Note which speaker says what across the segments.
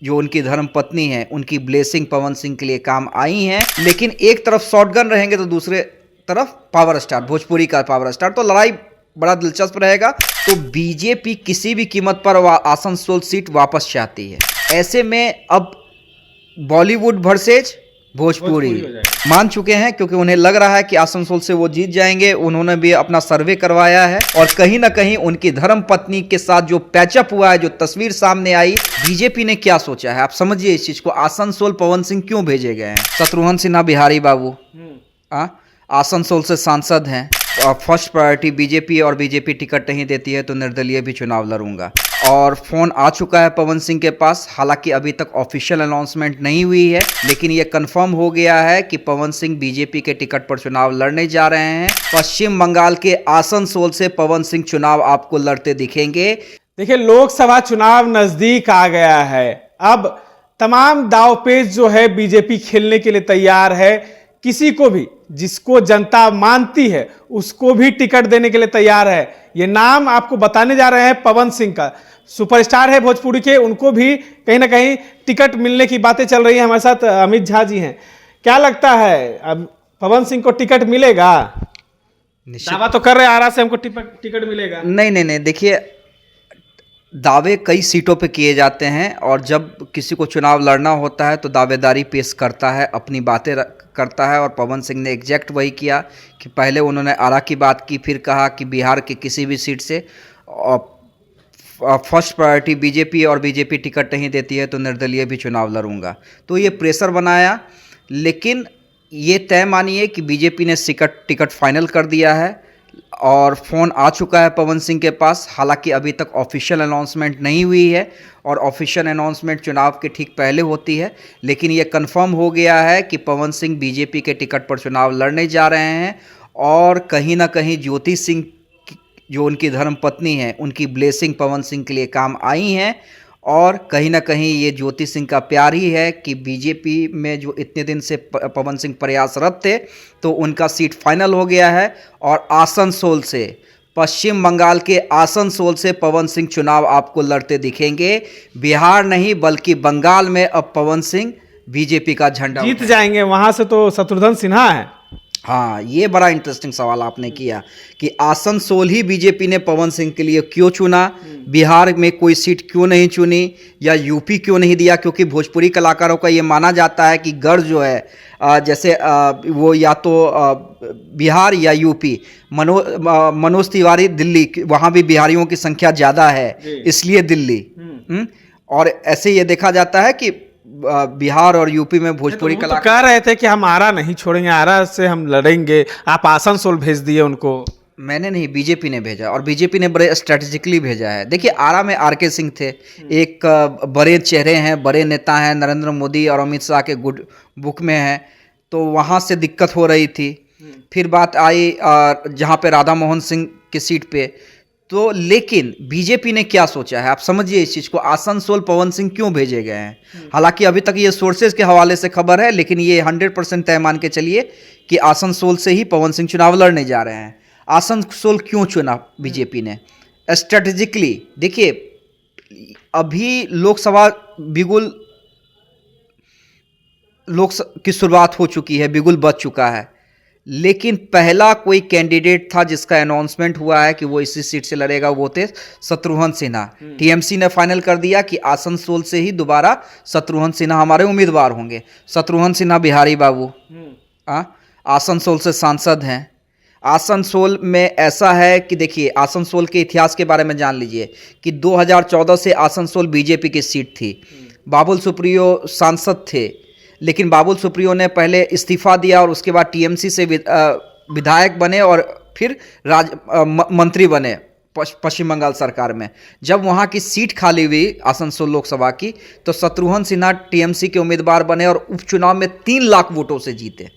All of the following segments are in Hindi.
Speaker 1: जो उनकी धर्म पत्नी है उनकी ब्लेसिंग पवन सिंह के लिए काम आई हैं। लेकिन एक तरफ शॉटगन रहेंगे तो दूसरे तरफ पावर स्टार, भोजपुरी का पावर स्टार, तो लड़ाई बड़ा दिलचस्प रहेगा। तो बीजेपी किसी भी कीमत पर आसनसोल सीट वापस चाहती है। ऐसे में अब बॉलीवुड वर्सेज भोजपुरी मान चुके हैं, क्योंकि उन्हें लग रहा है कि आसनसोल से वो जीत जाएंगे। उन्होंने भी अपना सर्वे करवाया है और कहीं ना कहीं उनकी धर्म पत्नी के साथ जो पैचअप हुआ है, जो तस्वीर सामने आई, बीजेपी ने क्या सोचा है आप समझिए इस चीज को। आसनसोल पवन सिंह क्यों भेजे गए हैं? शत्रुघ्न सिन्हा बिहारी बाबू आसनसोल से सांसद हैं, फर्स्ट प्रायोरिटी बीजेपी, और बीजेपी टिकट नहीं देती है तो निर्दलीय भी चुनाव लड़ूंगा। और फोन आ चुका है पवन सिंह के पास, हालांकि अभी तक ऑफिशियल अनाउंसमेंट नहीं हुई है, लेकिन ये कंफर्म हो गया है कि पवन सिंह बीजेपी के टिकट पर चुनाव लड़ने जा रहे हैं। पश्चिम बंगाल के आसनसोल से पवन सिंह चुनाव आपको लड़ते दिखेंगे।
Speaker 2: देखिए, लोकसभा चुनाव नजदीक आ गया है। अब तमाम दांवपेच जो है बीजेपी खेलने के लिए तैयार है। किसी को भी जिसको जनता मानती है उसको भी टिकट देने के लिए तैयार है। ये नाम आपको बताने जा रहे हैं पवन सिंह का, सुपरस्टार है भोजपुरी के, उनको भी कहीं ना कहीं टिकट मिलने की बातें चल रही हैं। हमारे साथ अमित झा जी हैं। क्या लगता है, अब पवन सिंह को टिकट मिलेगा? दावा तो कर रहे आरा से हमको टिकट मिलेगा।
Speaker 1: नहीं, देखिए, दावे कई सीटों पे किए जाते हैं और जब किसी को चुनाव लड़ना होता है तो दावेदारी पेश करता है, अपनी बातें करता है। और पवन सिंह ने एग्जैक्ट वही किया कि पहले उन्होंने आरा की बात की, फिर कहा कि बिहार के किसी भी सीट से फर्स्ट प्रायोरिटी बीजेपी, और बीजेपी टिकट नहीं देती है तो निर्दलीय भी चुनाव लड़ूंगा। तो ये प्रेशर बनाया, लेकिन ये तय मानिए कि बीजेपी ने टिकट फाइनल कर दिया है और फ़ोन आ चुका है पवन सिंह के पास। हालांकि अभी तक ऑफिशियल अनाउंसमेंट नहीं हुई है और ऑफिशियल अनाउंसमेंट चुनाव के ठीक पहले होती है, लेकिन ये कंफर्म हो गया है कि पवन सिंह बीजेपी के टिकट पर चुनाव लड़ने जा रहे हैं। और कहीं ना कहीं ज्योति सिंह जो उनकी धर्म पत्नी है उनकी ब्लेसिंग पवन सिंह के लिए काम आई हैं। और कहीं ना कहीं ये ज्योति सिंह का प्यार ही है कि बीजेपी में जो इतने दिन से पवन सिंह प्रयासरत थे, तो उनका सीट फाइनल हो गया है। और आसनसोल से, पश्चिम बंगाल के आसनसोल से पवन सिंह चुनाव आपको लड़ते दिखेंगे। बिहार नहीं बल्कि बंगाल में अब पवन सिंह बीजेपी का झंडा
Speaker 2: जीत जाएंगे। वहां से तो शत्रुघ्न सिन्हा है।
Speaker 1: हाँ, ये बड़ा इंटरेस्टिंग सवाल आपने किया कि आसनसोल ही बीजेपी ने पवन सिंह के लिए क्यों चुना, बिहार में कोई सीट क्यों नहीं चुनी, या यूपी क्यों नहीं दिया? क्योंकि भोजपुरी कलाकारों का ये माना जाता है कि गढ़ जो है जैसे वो या तो बिहार या यूपी। मनोज तिवारी दिल्ली, वहाँ भी बिहारियों की संख्या ज़्यादा है, इसलिए दिल्ली। और ऐसे ये देखा जाता है कि बिहार और यूपी में भोजपुरी
Speaker 2: कलाकार तो कह रहे थे कि हम आरा नहीं छोड़ेंगे, आरा से हम लड़ेंगे। आप आसनसोल भेज दिए उनको।
Speaker 1: मैंने नहीं, बीजेपी ने भेजा, और बीजेपी ने बड़े स्ट्रेटेजिकली भेजा है। देखिए, आरा में आरके सिंह थे, एक बड़े चेहरे हैं, बड़े नेता हैं, नरेंद्र मोदी और अमित शाह के गुड बुक में हैं, तो वहाँ से दिक्कत हो रही थी। फिर बात आई जहाँ पे राधा मोहन सिंह की सीट पे, तो लेकिन बीजेपी ने क्या सोचा है आप समझिए इस चीज़ को। आसनसोल पवन सिंह क्यों भेजे गए हैं? हालांकि अभी तक ये सोर्सेज के हवाले से खबर है, लेकिन ये 100% तय मान के चलिए कि आसनसोल से ही पवन सिंह चुनाव लड़ने जा रहे हैं। आसनसोल क्यों चुना बीजेपी ने? स्ट्रेटेजिकली देखिए, अभी लोकसभा की शुरुआत हो चुकी है, बिगुल बज चुका है, लेकिन पहला कोई कैंडिडेट था जिसका अनाउंसमेंट हुआ है कि वो इसी सीट से लड़ेगा, वो थे शत्रुघ्न सिन्हा। टीएमसी ने फाइनल कर दिया कि आसनसोल से ही दोबारा शत्रुघ्न सिन्हा हमारे उम्मीदवार होंगे। शत्रुघ्न सिन्हा बिहारी बाबू आसनसोल से सांसद हैं। आसनसोल में ऐसा है कि देखिए, आसनसोल के इतिहास के बारे में जान लीजिए कि 2014 से आसनसोल बीजेपी की सीट थी। बाबुल सुप्रियो सांसद थे, लेकिन बाबुल सुप्रियो ने पहले इस्तीफा दिया और उसके बाद टीएमसी से विधायक बने और फिर मंत्री बने पश्चिम बंगाल सरकार में। जब वहाँ की सीट खाली हुई आसनसोल लोकसभा की, तो शत्रुघ्न सिन्हा टीएमसी के उम्मीदवार बने और उपचुनाव में 3 लाख वोटों से जीते।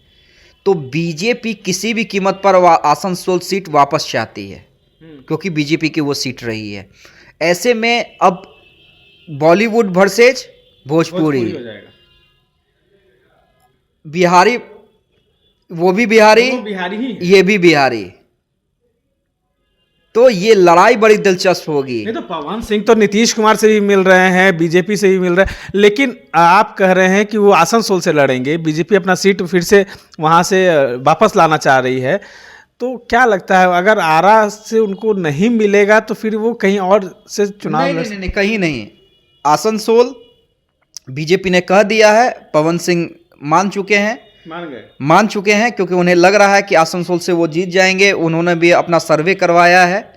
Speaker 1: तो बीजेपी किसी भी कीमत पर आसनसोल सीट वापस चाहती है, क्योंकि बीजेपी की वो सीट रही है। ऐसे में अब बॉलीवुड वर्सेज भोजपुरी
Speaker 2: हो जाएगा।
Speaker 1: बिहारी, वो भी बिहारी,
Speaker 2: बिहारी ही,
Speaker 1: ये भी बिहारी, तो ये लड़ाई बड़ी दिलचस्प होगी।
Speaker 2: नहीं तो पवन सिंह तो नीतीश कुमार से भी मिल रहे हैं, बीजेपी से भी मिल रहे हैं, लेकिन आप कह रहे हैं कि वो आसनसोल से लड़ेंगे, बीजेपी अपना सीट फिर से वहां से वापस लाना चाह रही है। तो क्या लगता है अगर आरा से उनको नहीं मिलेगा तो फिर वो कहीं और से चुनाव
Speaker 1: नहीं, कहीं नहीं। आसनसोल बीजेपी ने कह दिया है, पवन सिंह मान चुके हैं क्योंकि उन्हें लग रहा है कि आसनसोल से वो जीत जाएंगे। उन्होंने भी अपना सर्वे करवाया है।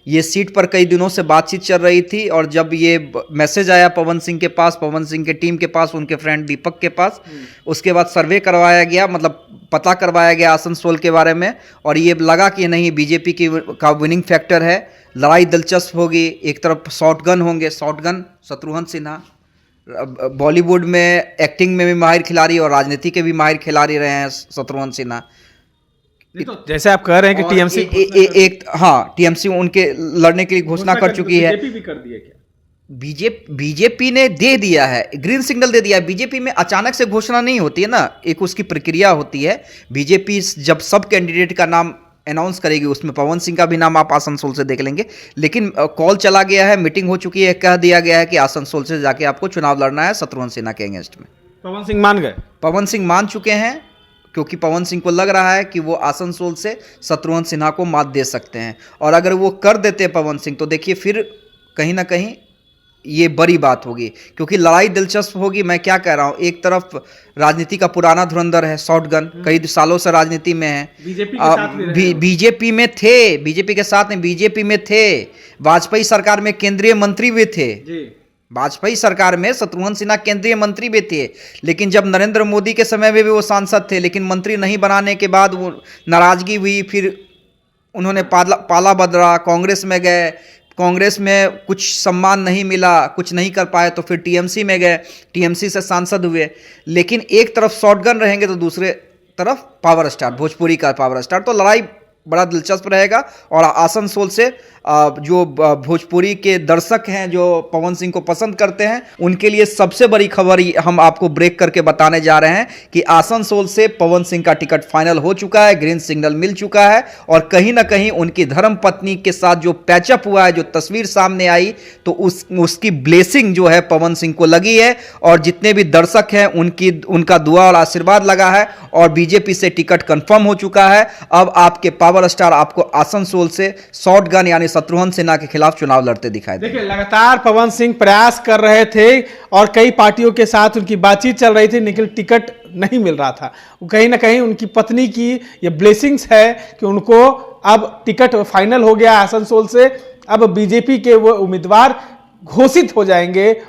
Speaker 1: ये सीट पर कई दिनों से बातचीत चल रही थी और जब ये मैसेज आया पवन सिंह के पास, पवन सिंह के टीम के पास, उनके फ्रेंड दीपक के पास, उसके बाद सर्वे करवाया गया, मतलब पता करवाया गया आसनसोल के बारे में, और ये लगा कि नहीं बीजेपी का विनिंग फैक्टर है, लड़ाई दिलचस्प होगी। एक तरफ शॉटगन होंगे, शत्रुघ्न सिन्हा बॉलीवुड में एक्टिंग में भी माहिर खिलाड़ी और राजनीति के भी माहिर खिलाड़ी रहे हैं शत्रुघ्न सिन्हा।
Speaker 2: तो जैसे आप कह रहे हैं कि टीएमसी
Speaker 1: टीएमसी उनके लड़ने के लिए घोषणा कर चुकी है।
Speaker 2: बीजेपी भी कर दिया क्या?
Speaker 1: बीजेपी ने दे दिया है, ग्रीन सिग्नल दे दिया है। बीजेपी में अचानक से घोषणा नहीं होती है ना, एक उसकी प्रक्रिया होती है। बीजेपी जब सब कैंडिडेट का नाम अनाउंस करेगी, उसमें पवन सिंह का भी नाम आप आसनसोल से देख लेंगे, लेकिन कॉल चला गया है, मीटिंग हो चुकी है, कह दिया गया है कि आसनसोल से जाके आपको चुनाव लड़ना है शत्रुघ्न सिन्हा के अगेंस्ट में।
Speaker 2: पवन सिंह मान गए?
Speaker 1: पवन सिंह मान चुके हैं क्योंकि पवन सिंह को लग रहा है कि वो आसनसोल से शत्रुघ्न सिन्हा को मात दे सकते हैं, और अगर वो कर देते हैं पवन सिंह तो देखिए फिर कहीं ना कहीं ये बड़ी बात होगी, क्योंकि लड़ाई दिलचस्प होगी। मैं क्या कह रहा हूँ, एक तरफ राजनीति का पुराना धुरंधर है शॉटगन, कई सालों से राजनीति में है, बीजेपी में थे, बीजेपी के साथ में बीजेपी में थे, वाजपेयी सरकार में केंद्रीय मंत्री भी थे, वाजपेयी सरकार में शत्रुघ्न सिन्हा केंद्रीय मंत्री भी थे, लेकिन जब नरेंद्र मोदी के समय में भी वो सांसद थे, लेकिन मंत्री नहीं बनाने के बाद वो नाराजगी हुई, फिर उन्होंने पाला बदला, कांग्रेस में गए, कांग्रेस में कुछ सम्मान नहीं मिला, कुछ नहीं कर पाए, तो फिर टीएमसी में गए, टीएमसी से सांसद हुए। लेकिन एक तरफ शॉटगन रहेंगे तो दूसरे तरफ पावर स्टार, भोजपुरी का पावर स्टार, तो लड़ाई बड़ा दिलचस्प रहेगा। और आसनसोल से जो भोजपुरी के दर्शक हैं, जो पवन सिंह को पसंद करते हैं, उनके लिए सबसे बड़ी खबर हम आपको ब्रेक करके बताने जा रहे हैं कि आसनसोल से पवन सिंह का टिकट फाइनल हो चुका है, ग्रीन सिग्नल मिल चुका है, और कहीं ना कहीं उनकी धर्मपत्नी के साथ जो पैचअप हुआ है, जो तस्वीर सामने आई, तो उसकी ब्लेसिंग जो है पवन सिंह को लगी है, और जितने भी दर्शक हैं उनका दुआ और आशीर्वाद लगा है, और बीजेपी से टिकट कंफर्म हो चुका है। अब आपके पावर स्टार आपको आसनसोल से शॉटगन यानी शत्रुघ्न सिन्हा के खिलाफ चुनाव लड़ते दिखाई दे।
Speaker 2: देखिए, लगातार पवन सिंह प्रयास कर रहे थे और कई पार्टियों के साथ उनकी बातचीत चल रही थी, लेकिन टिकट नहीं मिल रहा था। कहीं ना कहीं उनकी पत्नी की ये ब्लेसिंग्स है कि उनको अब टिकट फाइनल हो गया आसनसोल से। अब बीजेपी के वो उम्मीदवार घोषित हो जाएंगे